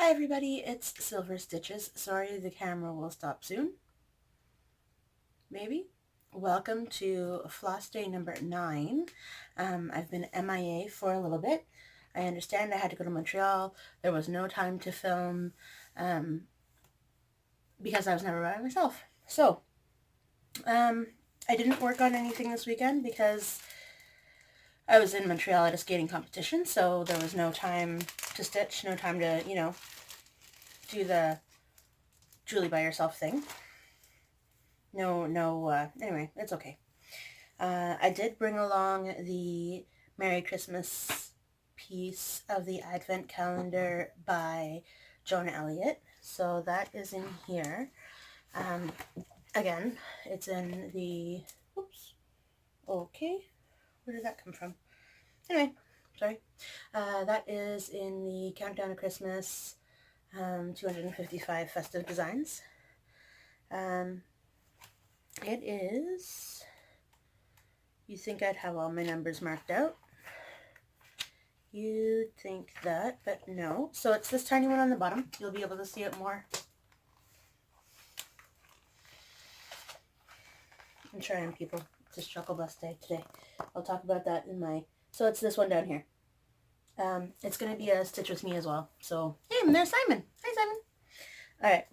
Hi everybody, it's Silver Stitches. Sorry the camera will stop soon. Maybe. Welcome to floss day number 9. I've been MIA for a little bit. I understand I had to go to Montreal. There was no time to film because I was never by myself. So, I didn't work on anything this weekend because I was in Montreal at a skating competition, so there was no time to stitch, no time to, do the Julie by yourself thing. Anyway, it's okay. I did bring along the Merry Christmas piece of the Advent calendar by Jonah Elliott. So that is in here. Again, it's in the, oops, okay, where did that come from? Anyway, sorry. That is in the Countdown to Christmas 255 Festive Designs. It is, you think I'd have all my numbers marked out. You'd think that, but no. So it's this tiny one on the bottom. You'll be able to see it more. I'm trying, people. It's a struggle bus day today. I'll talk about that in my... So it's this one down here. It's going to be a stitch with me as well. So, hey, and there's Simon. Hi, Simon. All right.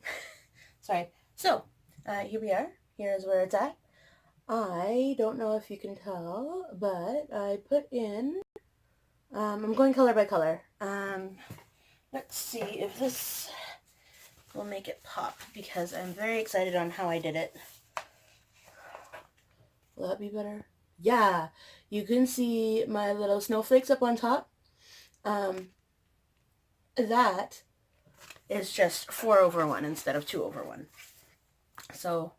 Sorry. So, here we are. Here's where it's at. I don't know if you can tell, but I put in... I'm going color by color. Let's see if this will make it pop, because I'm very excited on how I did it. Will that be better? Yeah, you can see my little snowflakes up on top. That is just 4/1 instead of 2/1. So,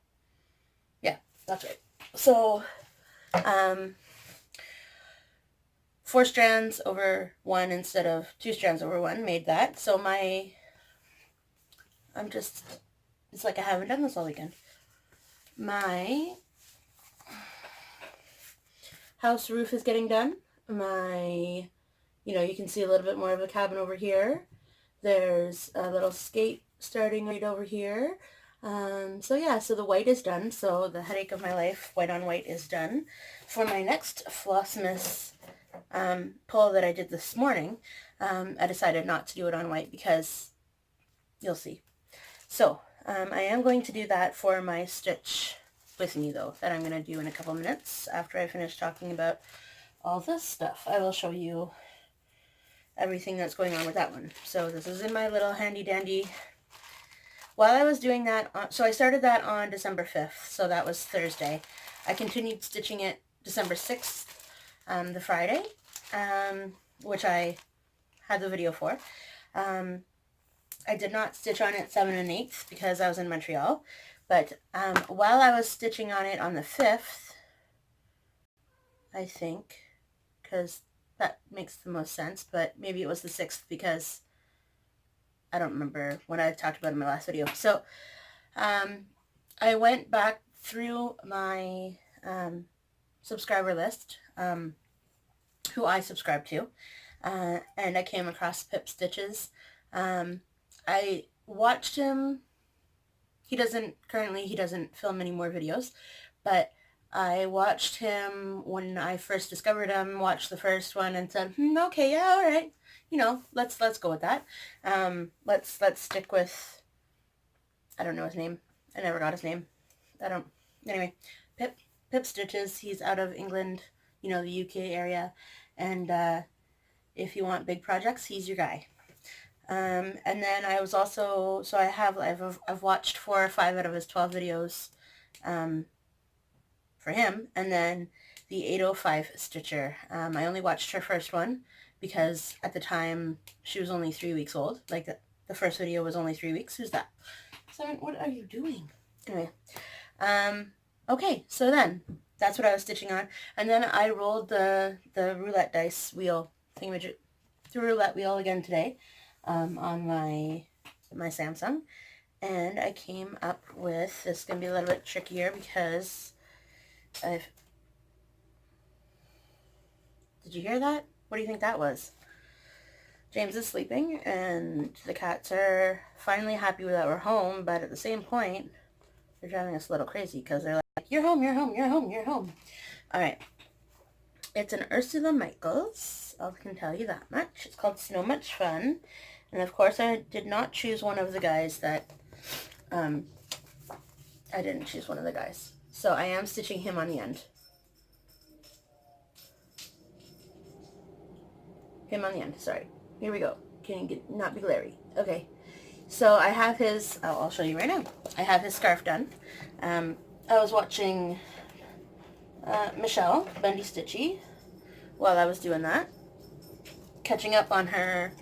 yeah, that's right. So, 4 strands over 1 instead of 2 strands over 1 made that. So it's like I haven't done this all weekend. My house roof is getting done. You can see a little bit more of the cabin over here. There's a little skate starting right over here. So the white is done. So the headache of my life, white on white, is done. For my next Flossmas pull that I did this morning, I decided not to do it on white because you'll see. So I am going to do that for my stitch with me, though, that I'm going to do in a couple minutes after I finish talking about all this stuff. I will show you everything that's going on with that one. So this is in my little handy dandy. While I was doing that, so I started that on December 5th, so that was Thursday. I continued stitching it December 6th, the Friday, which I had the video for. I did not stitch on it 7 1/8 because I was in Montreal, but while I was stitching on it on the 5th, I think, because that makes the most sense, but maybe it was the 6th because I don't remember what I talked about in my last video. So I went back through my subscriber list, who I subscribe to, and I came across Pip Stitches. I watched him. He doesn't film any more videos, but I watched him when I first discovered him, watched the first one and said, okay, yeah, all right. Let's go with that. Let's stick with, I don't know his name. I never got his name. Anyway, Pip Stitches. He's out of England, the UK area. And if you want big projects, he's your guy. And then I was also, so I've watched 4 or 5 out of his 12 videos, for him. And then the 805 Stitcher. I only watched her first one because at the time she was only 3 weeks old. Like the first video was only 3 weeks. Who's that? Simon, what are you doing? Anyway, okay, so then that's what I was stitching on. And then I rolled the roulette dice wheel thingamajig, the roulette wheel again today, on my Samsung, and I came up with, this is going to be a little bit trickier because did you hear that? What do you think that was? James is sleeping, and the cats are finally happy that we're home, but at the same point, they're driving us a little crazy because they're like, you're home, you're home, you're home, you're home. All right. It's an Ursula Michaels. I can tell you that much. It's called So Much Fun. And of course, I did not choose one of the guys that, I didn't choose one of the guys. So I am stitching him on the end. Him on the end, sorry. Here we go. Can you not be glary? Okay. So I have his, I'll show you right now. I have his scarf done. I was watching Michelle, Bendy Stitchy, while I was doing that. Catching up on her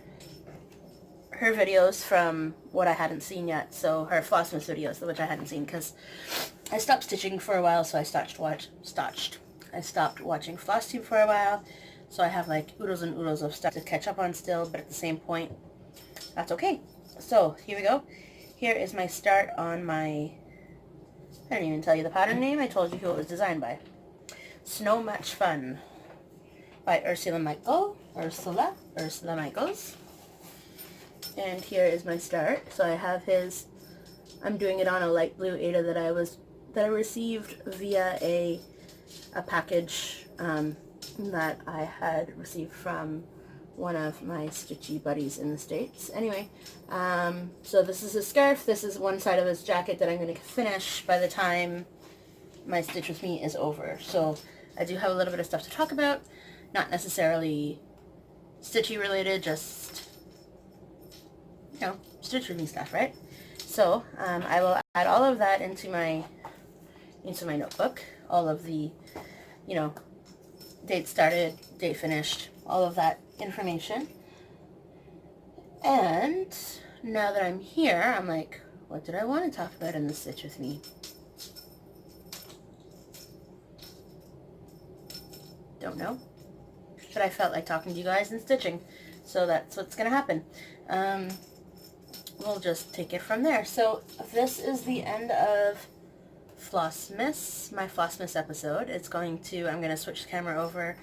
videos from what I hadn't seen yet. So her Flossmas videos, which I hadn't seen, because I stopped stitching for a while, so I stopped watching FlossTube for a while. So I have like oodles and oodles of stuff to catch up on still, but at the same point, that's okay. So here we go. Here is my start on my, I didn't even tell you the pattern name. I told you who it was designed by. So Much Fun by Ursula Michaels. And here is my start. So I have his, I'm doing it on a light blue Aida that I received via a package that I had received from one of my stitchy buddies in the States. Anyway, so this is his scarf. This is one side of his jacket that I'm going to finish by the time my Stitch With Me is over. So I do have a little bit of stuff to talk about. Not necessarily stitchy related, just, you know, Stitch With Me stuff, right? So I will add all of that into my notebook. All of the, you know, date started, date finished, all of that information. And now that I'm here, I'm like, what did I want to talk about in the Stitch With Me? Don't know. But I felt like talking to you guys and stitching. So that's what's going to happen. We'll just take it from there. So this is the end of Flossmas, my Flossmas episode. It's going to, I'm going to switch the camera over,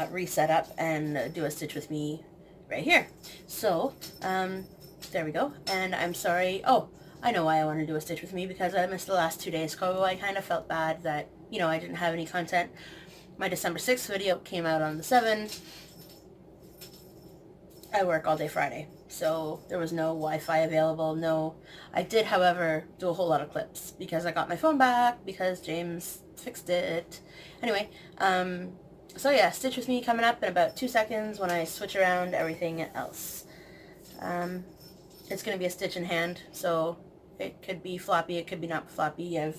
reset up, and do a Stitch With Me right here. So, there we go. And I'm sorry. Oh, I know why I want to do a Stitch With Me, because I missed the last 2 days. So I kind of felt bad that, you know, I didn't have any content. My December 6th video came out on the 7th. I work all day Friday, so there was no Wi-Fi available. No, I did, however, do a whole lot of clips because I got my phone back because James fixed it. Anyway, so yeah, Stitch With Me coming up in about 2 seconds when I switch around everything else. It's going to be a stitch in hand, so it could be floppy, it could be not floppy. I've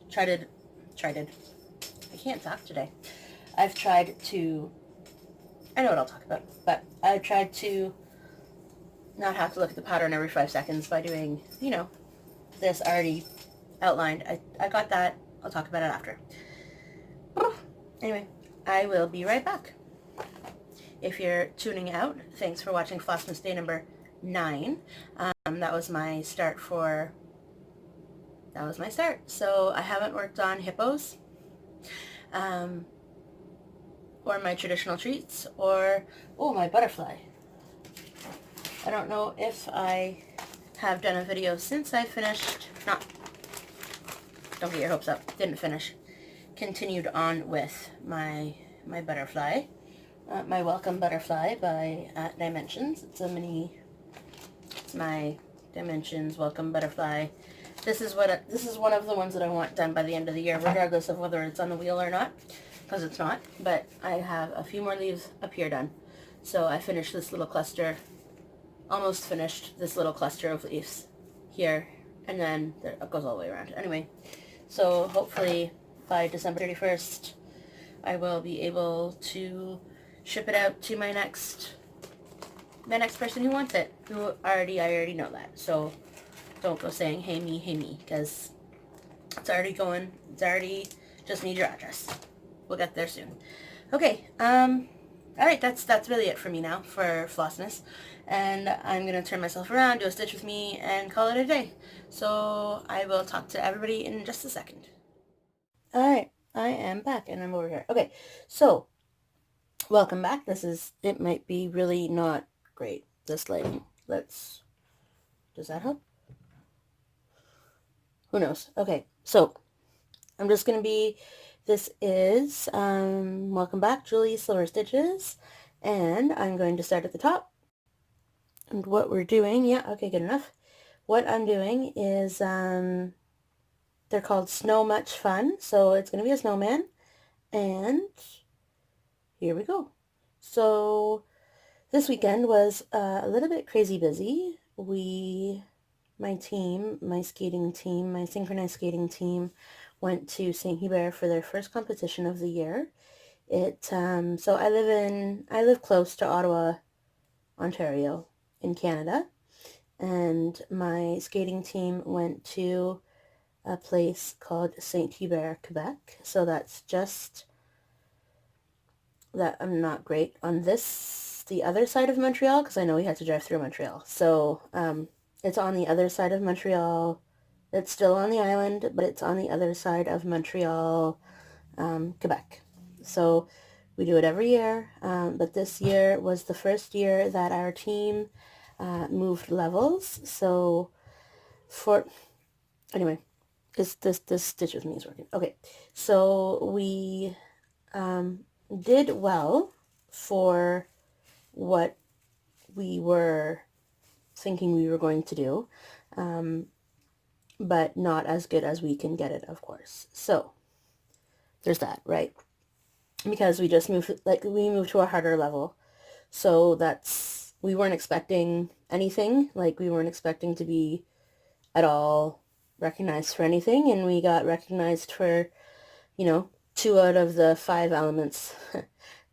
tried it. I can't talk today. I've tried to, I know what I'll talk about, but I've tried to not have to look at the pattern every 5 seconds by doing, you know, this already outlined. I got that. I'll talk about it after. Anyway, I will be right back. If you're tuning out, thanks for watching Flossmas Day number 9. That was my start. So I haven't worked on hippos, or my traditional treats, or, oh, my butterfly. I don't know if I have done a video since I finished, don't get your hopes up, didn't finish, continued on with my butterfly, my welcome butterfly by Dimensions. It's my Dimensions welcome butterfly. This is one of the ones that I want done by the end of the year, regardless of whether it's on the wheel or not, because it's not, but I have a few more leaves up here done. So I finished this little cluster, almost finished this little cluster of leaves here, and then it goes all the way around. Anyway, so hopefully by December 31st, I will be able to ship it out to my next person who wants it, I already know that. So don't go saying, hey me, because it's already going, just need your address. We'll get there soon. Okay, alright, that's really it for me now, for Flossmas. And I'm going to turn myself around, do a Stitch With Me, and call it a day. So I will talk to everybody in just a second. Alright, I am back, and I'm over here. Okay, so welcome back. It might be really not great. This lighting. Does that help? Who knows? Okay, so I'm just going to be, this is, welcome back, Julie Silver Stitches, and I'm going to start at the top. And what we're doing, yeah, okay, good enough. What I'm doing is, they're called Snow Much Fun, so it's going to be a snowman, and here we go. So this weekend was a little bit crazy busy. My team, my skating team, my synchronized skating team went to St. Hubert for their first competition of the year. So I live close to Ottawa, Ontario, in Canada, and my skating team went to a place called St. Hubert, Quebec. So that's just that I'm not great on the other side of Montreal, because I know we had to drive through Montreal. So it's on the other side of Montreal. It's still on the island, but it's on the other side of Montreal, Quebec. So we do it every year, but this year was the first year that our team moved levels. So anyway, this stitch with me is working. Okay, so we did well for what we were thinking we were going to do, but not as good as we can get it, of course. So there's that, right? Because we moved to a harder level. So we weren't expecting anything. Like, we weren't expecting to be at all recognized for anything, and we got recognized for, 2 out of the 5 elements.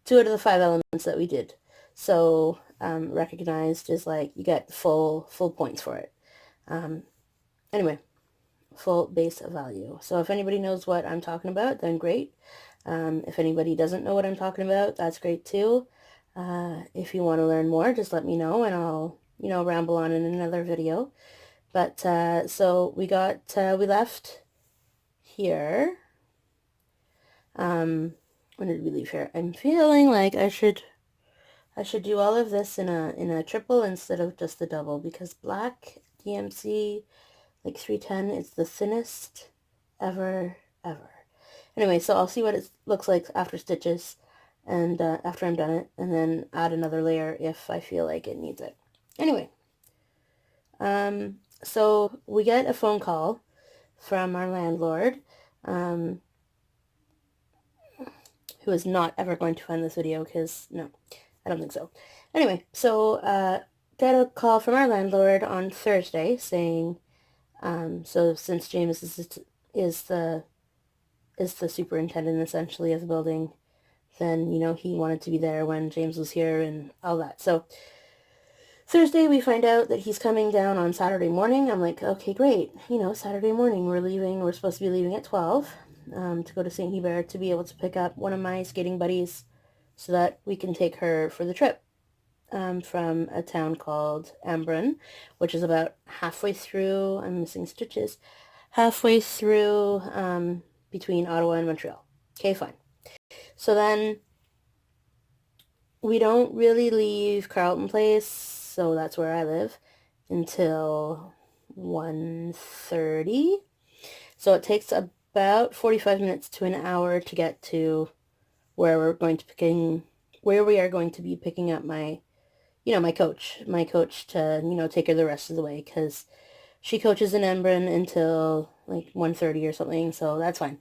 2 out of the 5 elements that we did. So recognized is like you get full points for it. Anyway, full base value. So if anybody knows what I'm talking about, then great. If anybody doesn't know what I'm talking about, that's great too. If you want to learn more, just let me know, and I'll, ramble on in another video. But so we left here. When did we leave here? I'm feeling like I should do all of this in a triple instead of just the double, because black DMC, like 310, is the thinnest ever. Anyway, so I'll see what it looks like after stitches, and after I'm done it, and then add another layer if I feel like it needs it. Anyway, so we get a phone call from our landlord, who is not ever going to find this video, because, no, I don't think so. Anyway, so got a call from our landlord on Thursday saying, so since James is the superintendent, essentially, of the building, then, he wanted to be there when James was here and all that. So Thursday we find out that he's coming down on Saturday morning. I'm like, okay, great. Saturday morning we're supposed to be leaving at 12 to go to St. Hubert to be able to pick up one of my skating buddies so that we can take her for the trip from a town called Embrun, which is about halfway through, I'm missing stitches, halfway through between Ottawa and Montreal. Okay, fine. So then we don't really leave Carleton Place, so that's where I live, until 1:30. So it takes about 45 minutes to an hour to get to where we are going to be picking up my coach to, take her the rest of the way, because she coaches in Embrun until like 1:30 or something, so that's fine.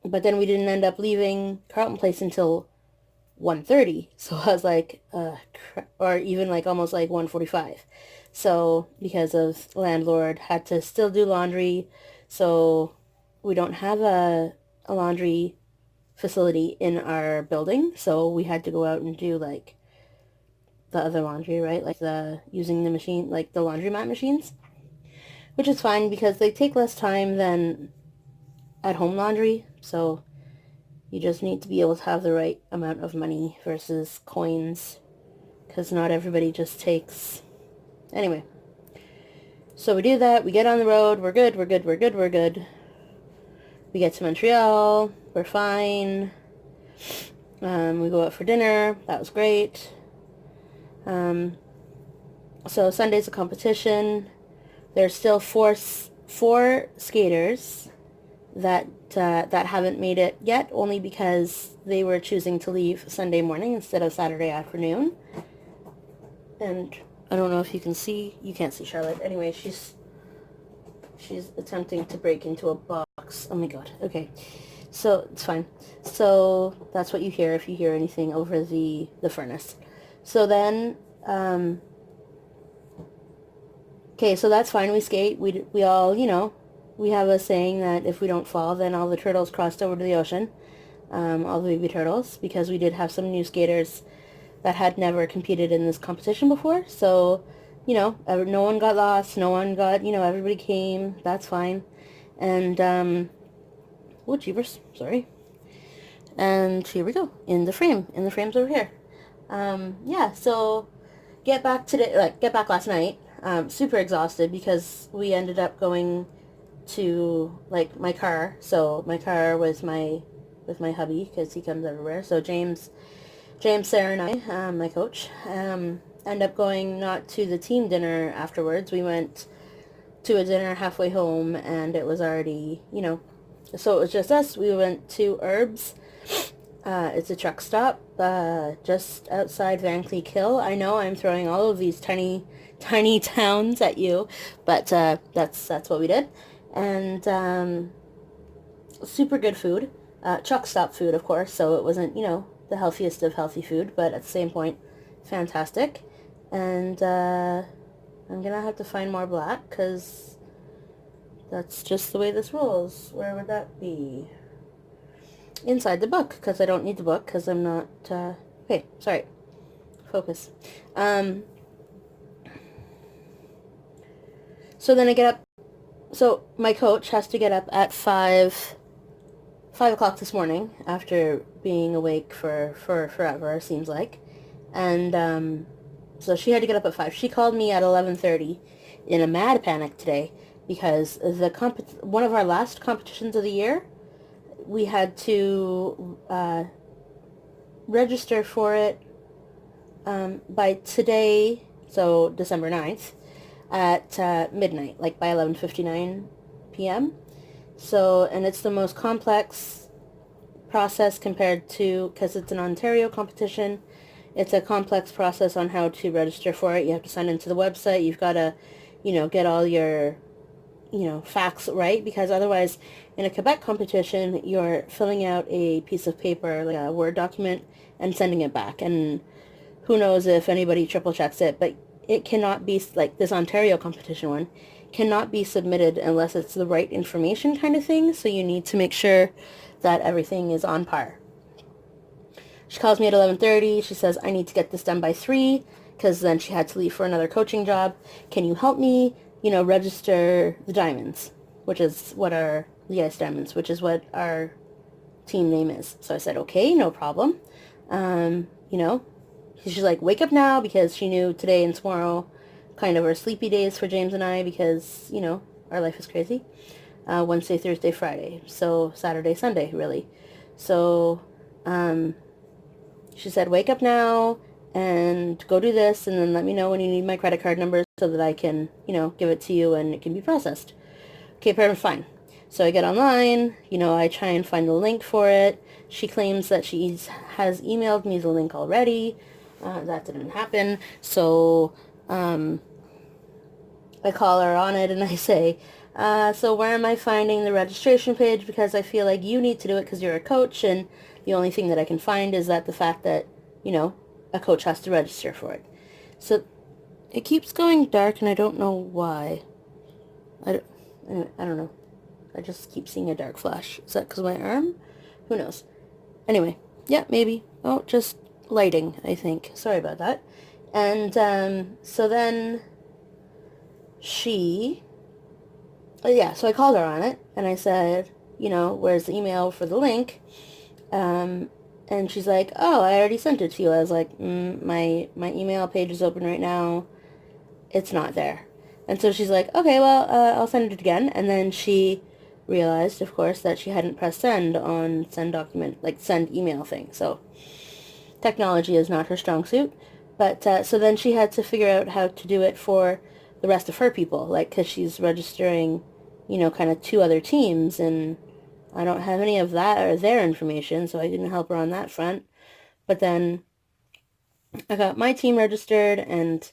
But then we didn't end up leaving Carleton Place until 1:30, so I was like, or even like almost like 1:45. So because of landlord had to still do laundry, so we don't have a laundry facility in our building, so we had to go out and do like the other laundry, right? Like using the machine, like the laundromat machines, which is fine because they take less time than at home laundry. So you just need to be able to have the right amount of money versus coins, because not everybody just takes. Anyway, so we do that. We get on the road. We're good. We get to Montreal. We're fine. We go out for dinner. That was great. So Sunday's a competition. There's still four skaters that haven't made it yet, only because they were choosing to leave Sunday morning instead of Saturday afternoon. And I don't know if you can see. You can't see Charlotte. Anyway, she's attempting to break into a box. Oh my god. Okay. So it's fine. So that's what you hear if you hear anything over the furnace. So then, okay, so that's fine. We skate. We all, we have a saying that if we don't fall, then all the turtles crossed over to the ocean. All the baby turtles, because we did have some new skaters that had never competed in this competition before. So, no one got lost. No one got, everybody came. That's fine. And, oh, jeepers, sorry. And here we go, in the frame. In the frame's over here. Yeah, so get back last night. Super exhausted because we ended up going to, my car. So my car was with my hubby, because he comes everywhere. So James, Sarah, and I, my coach, end up going not to the team dinner afterwards. We went to a dinner halfway home, and it was already, so it was just us. We went to Herbs. It's a truck stop just outside Van Cleek Hill. I know I'm throwing all of these tiny towns at you, but that's what we did. And super good food. Truck stop food, of course, so it wasn't, the healthiest of healthy food, but at the same point, fantastic. And I'm gonna have to find more black, because that's just the way this rolls. Where would that be? Inside the book, because I don't need the book, because I'm not, okay, sorry, focus. So then I get up, so my coach has to get up at 5 o'clock this morning, after being awake for forever, it seems like, and, so she had to get up at 5. She called me at 11:30 in a mad panic today, because one of our last competitions of the year, we had to register for it by today, so December 9th, at midnight, like by 11:59 p.m. So, and it's the most complex process compared to, because it's an Ontario competition, it's a complex process on how to register for it. You have to sign into the website. You've got to, get all your, facts right, because otherwise in a Quebec competition, you're filling out a piece of paper, like a Word document, and sending it back. And who knows if anybody triple checks it, but it cannot be, like this Ontario competition one, cannot be submitted unless it's the right information kind of thing. So you need to make sure that everything is on par. She calls me at 11:30. She says, I need to get this done by 3, because then she had to leave for another coaching job. Can you help me, register the diamonds, which is what our the ice diamonds, which is what our team name is. So I said, okay, no problem. She's like, wake up now, because she knew today and tomorrow kind of are sleepy days for James and I, because, our life is crazy. Wednesday, Thursday, Friday. So Saturday, Sunday, really. So, she said, wake up now and go do this, and then let me know when you need my credit card number so that I can, give it to you and it can be processed. Okay, perfect, fine. So I get online, I try and find the link for it. She claims that she has emailed me the link already. That didn't happen. So I call her on it and I say, so where am I finding the registration page? Because I feel like you need to do it because you're a coach, and the only thing that I can find is that the fact that, a coach has to register for it. So it keeps going dark, and I don't know why. I don't know. I just keep seeing a dark flash. Is that because of my arm? Who knows? Anyway, yeah, maybe. Oh, just lighting, I think. Sorry about that. And so then so I called her on it, and I said, where's the email for the link? And she's like, oh, I already sent it to you. I was like, my email page is open right now. It's not there. And so she's like, okay, well, I'll send it again. And then she realized, of course, that she hadn't pressed send on send document, like send email thing. So technology is not her strong suit. But so then she had to figure out how to do it for the rest of her people, like, because she's registering, kind of two other teams, and I don't have any of that or their information, so I didn't help her on that front. But then I got my team registered, and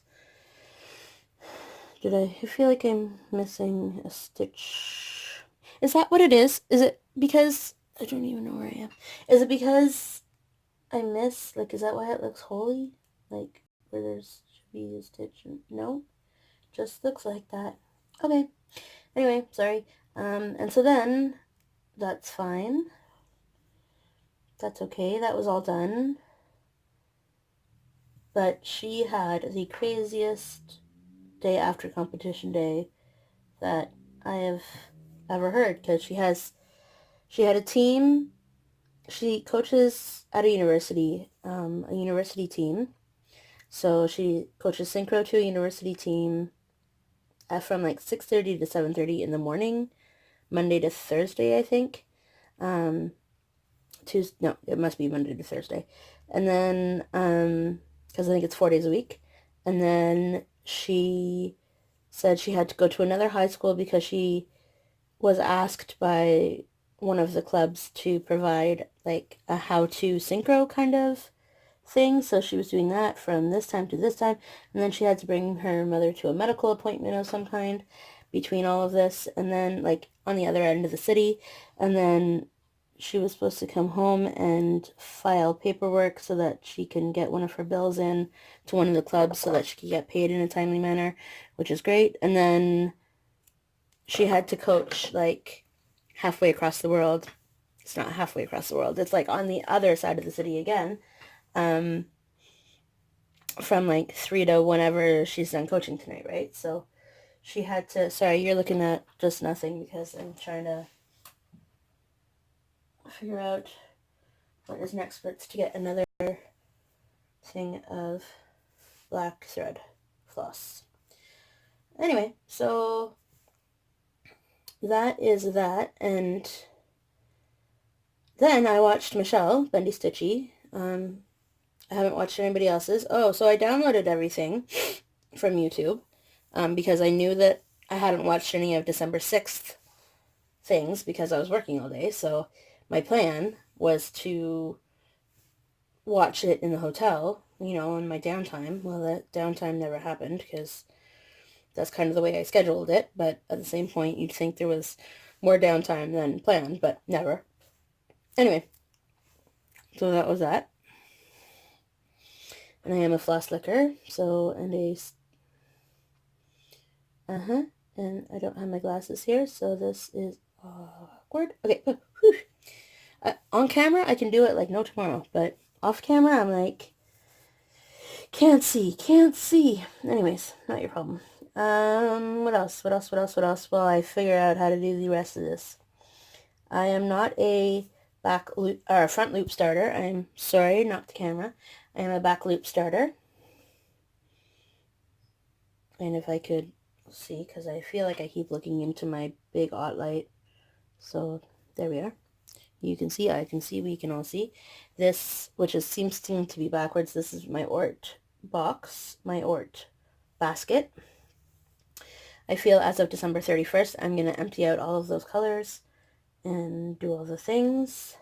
I feel like I'm missing a stitch. Is that what it is? Is it because I don't even know where I am? Is it because I miss, like, is that why it looks holy? Like, where there's should be a stitch? No? Just looks like that. Okay. Anyway, sorry. And so then, that's fine. That's okay. That was all done. But she had the craziest day after competition day that I have ever heard, because she had a team. She coaches at a university team. So she coaches synchro to a university team from like 6:30 to 7:30 in the morning, Monday to Thursday, I think. Tuesday, no, it must be Monday to Thursday. And then, because I think it's 4 days a week. And then she said she had to go to another high school because she was asked by one of the clubs to provide like a how-to synchro kind of thing. So she was doing that from this time to this time. And then she had to bring her mother to a medical appointment of some kind between all of this. And then like on the other end of the city. And then she was supposed to come home and file paperwork so that she can get one of her bills in to one of the clubs so that she could get paid in a timely manner, which is great. And then she had to coach like halfway across the world. It's not halfway across the world. It's like on the other side of the city again. From like 3 to whenever she's done coaching tonight, right? So she had to, sorry, you're looking at just nothing because I'm trying to figure out what is next, but it's to get another thing of black thread floss. Anyway, so that is that, and then I watched Michelle, Bendy Stitchy. I haven't watched anybody else's. Oh, so I downloaded everything from YouTube because I knew that I hadn't watched any of December 6th things because I was working all day. So my plan was to watch it in the hotel, in my downtime. Well, that downtime never happened because that's kind of the way I scheduled it. But at the same point, you'd think there was more downtime than planned, but never. Anyway, so that was that. And I am a floss licker, so, and and I don't have my glasses here, so this is awkward. Okay, on camera, I can do it like no tomorrow, but off camera, I'm like, can't see. Anyways, not your problem. What else? Well, I figure out how to do the rest of this. I am not a back loop, or front loop starter. I'm sorry, not the camera. I am a back loop starter. And if I could see, because I feel like I keep looking into my big OT light. So there we are. You can see, I can see, we can all see. This, which seems to be backwards, this is my ORT box, my ORT basket. I feel as of December 31st, I'm going to empty out all of those colors and do all the things.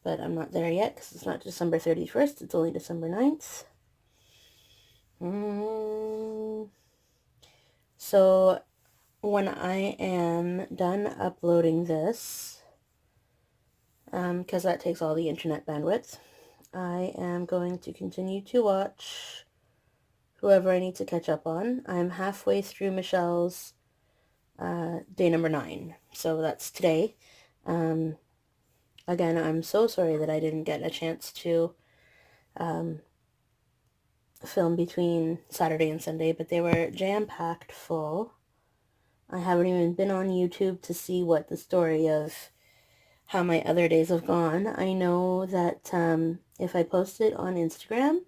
But I'm not there yet because it's not December 31st, it's only December 9th. So when I am done uploading this, because that takes all the internet bandwidth, I am going to continue to watch whoever I need to catch up on. I'm halfway through Michelle's day number 9, so that's today. Again, I'm so sorry that I didn't get a chance to film between Saturday and Sunday, but they were jam-packed full. I haven't even been on YouTube to see what the story of how my other days have gone. I know that if I post it on Instagram,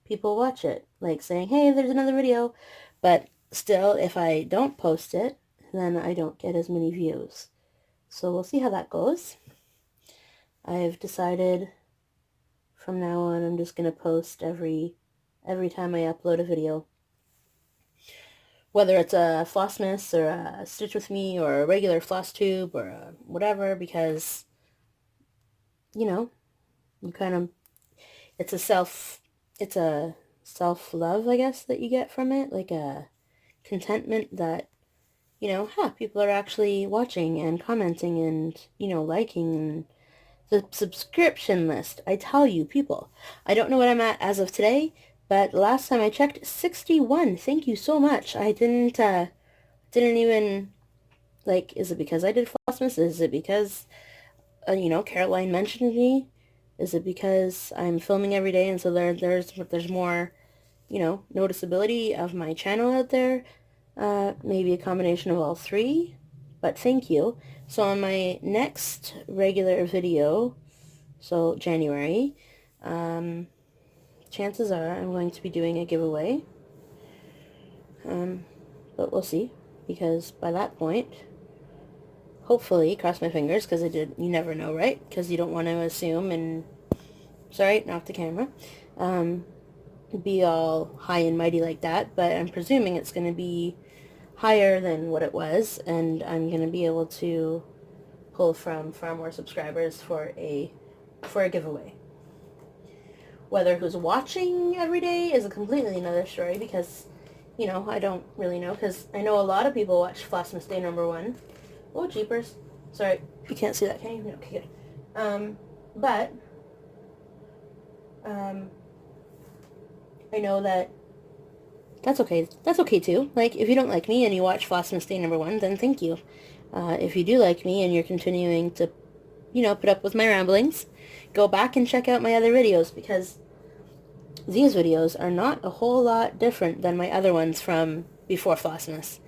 people watch it, like saying, hey, there's another video. But still, if I don't post it, then I don't get as many views. So we'll see how that goes. I've decided from now on I'm just going to post every every time I upload a video. Whether it's a Flossmas or a Stitch With Me or a regular floss tube or a whatever, because, you know, you kind of, it's a self-love, I guess, that you get from it, like a contentment that, people are actually watching and commenting and, liking. And the subscription list, I tell you, people, I don't know what I'm at as of today, but last time I checked, 61. Thank you so much. I didn't even, like, is it because I did Flossmas? Is it because, Caroline mentioned me? Is it because I'm filming every day and so there's more, noticeability of my channel out there? Maybe a combination of all three, but thank you. So on my next regular video, so January, chances are I'm going to be doing a giveaway, but we'll see, because by that point, hopefully, cross my fingers, because you never know, right? Because you don't want to assume, and, sorry, not the camera, be all high and mighty like that, but I'm presuming it's going to be higher than what it was, and I'm going to be able to pull from far more subscribers for a giveaway. Whether who's watching every day is a completely another story, because, I don't really know, because I know a lot of people watch Flossmas Day #1. Oh, jeepers. Sorry, you can't see that, can you? Okay, good. But, I know that that's okay. That's okay, too. Like, if you don't like me and you watch Flossmas Day #1, then thank you. If you do like me and you're continuing to, put up with my ramblings, go back and check out my other videos, because these videos are not a whole lot different than my other ones from before Flossmas.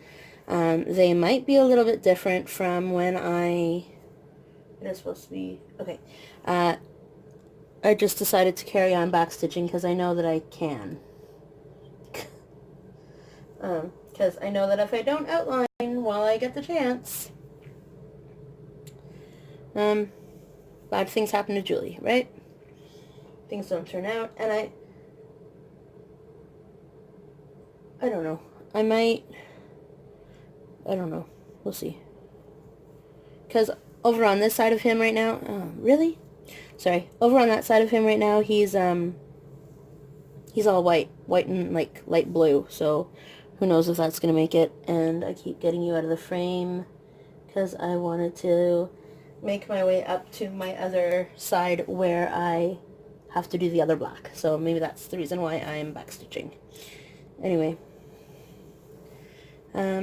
They might be a little bit different from when it is supposed to be, okay, I just decided to carry on backstitching because I know that I can. Because I know that if I don't outline while I get the chance, bad things happen to Julie, right? Things don't turn out, and I don't know. I don't know. We'll see. Because over on this side of him right now, really? Sorry. Over on that side of him right now, he's all white and like light blue, so who knows if that's going to make it. And I keep getting you out of the frame because I wanted to make my way up to my other side where I have to do the other black. So maybe that's the reason why I'm backstitching. Anyway.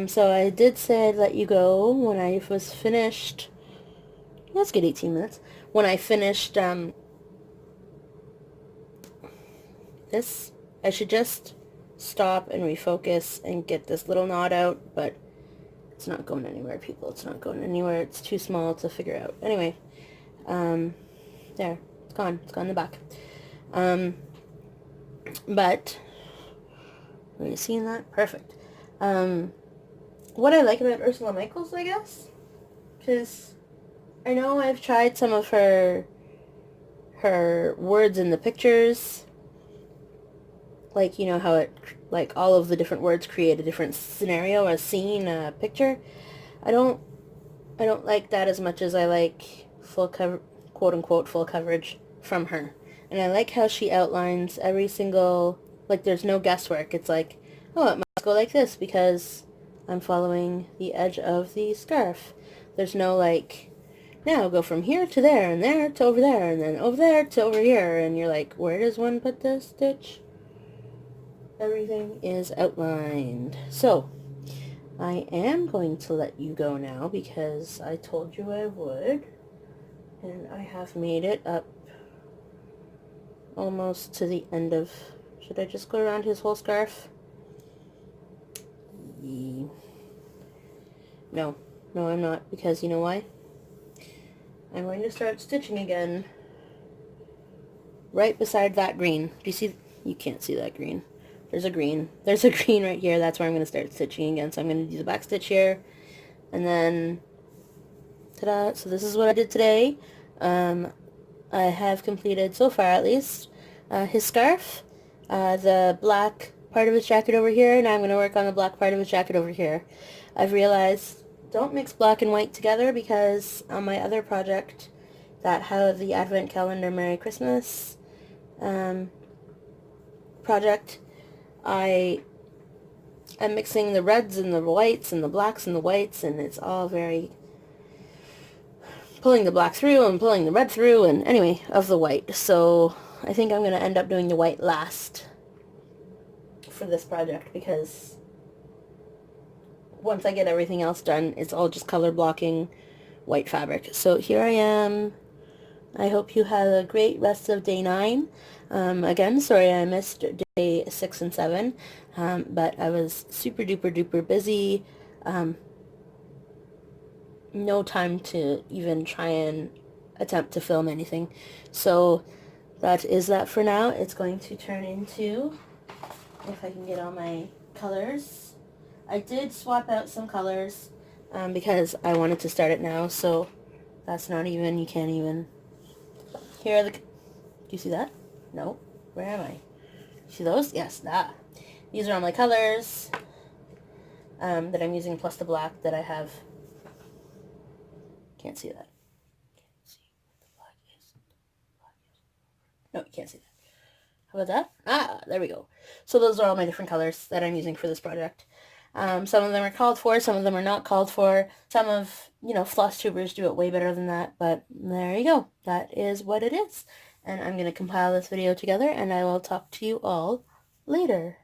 So I did say I'd let you go when I was finished. Let's get 18 minutes. When I finished, this, I should just stop and refocus and get this little knot out, but it's not going anywhere, people. It's not going anywhere. It's too small to figure out. Anyway, there. It's gone. It's gone in the back. But, are you seeing that? Perfect. What I like about Ursula Michaels, I guess, because I know I've tried some of her words in the pictures, like, how it, like, all of the different words create a different scenario, a scene, a picture. I don't like that as much as I like full cover, quote-unquote, full coverage from her. And I like how she outlines every single, like, there's no guesswork. It's like, oh, it must go like this because I'm following the edge of the scarf. There's no, like, now go from here to there, and there to over there, and then over there to over here, and you're like, where does one put this stitch? Everything is outlined. So, I am going to let you go now because I told you I would, and I have made it up almost to the end of, should I just go around his whole scarf? No, I'm not, because you know why? I'm going to start stitching again right beside that green. Do you see? You can't see that green. There's a green. There's a green right here. That's where I'm going to start stitching again. So I'm going to do the back stitch here. And then, ta-da. So this is what I did today. I have completed, so far at least, his scarf. the black part of his jacket over here, and I'm going to work on the black part of his jacket over here. I've realized don't mix black and white together because on my other project that had the Advent Calendar Merry Christmas project, I am mixing the reds and the whites and the blacks and the whites, and it's all very pulling the black through and pulling the red through, and anyway, of the white. So I think I'm going to end up doing the white last for this project because once I get everything else done, it's all just color blocking white fabric. So here I am. I hope you had a great rest of day 9. Again, sorry I missed day 6 and 7, but I was super duper duper busy. No time to even try and attempt to film anything. So that is that for now. It's going to turn into, if I can get all my colors. I did swap out some colors because I wanted to start it now, so that's not even, you can't even, here are the, do you see that? No, where am I? See those? Yes, that. These are all my colors that I'm using, plus the black that I have. Can't see that. Can't see what the black is. No, you can't see that. How about that? Ah, there we go. So those are all my different colors that I'm using for this project. Some of them are called for, some of them are not called for. Some of, floss tubers do it way better than that, but there you go. That is what it is. And I'm going to compile this video together, and I will talk to you all later.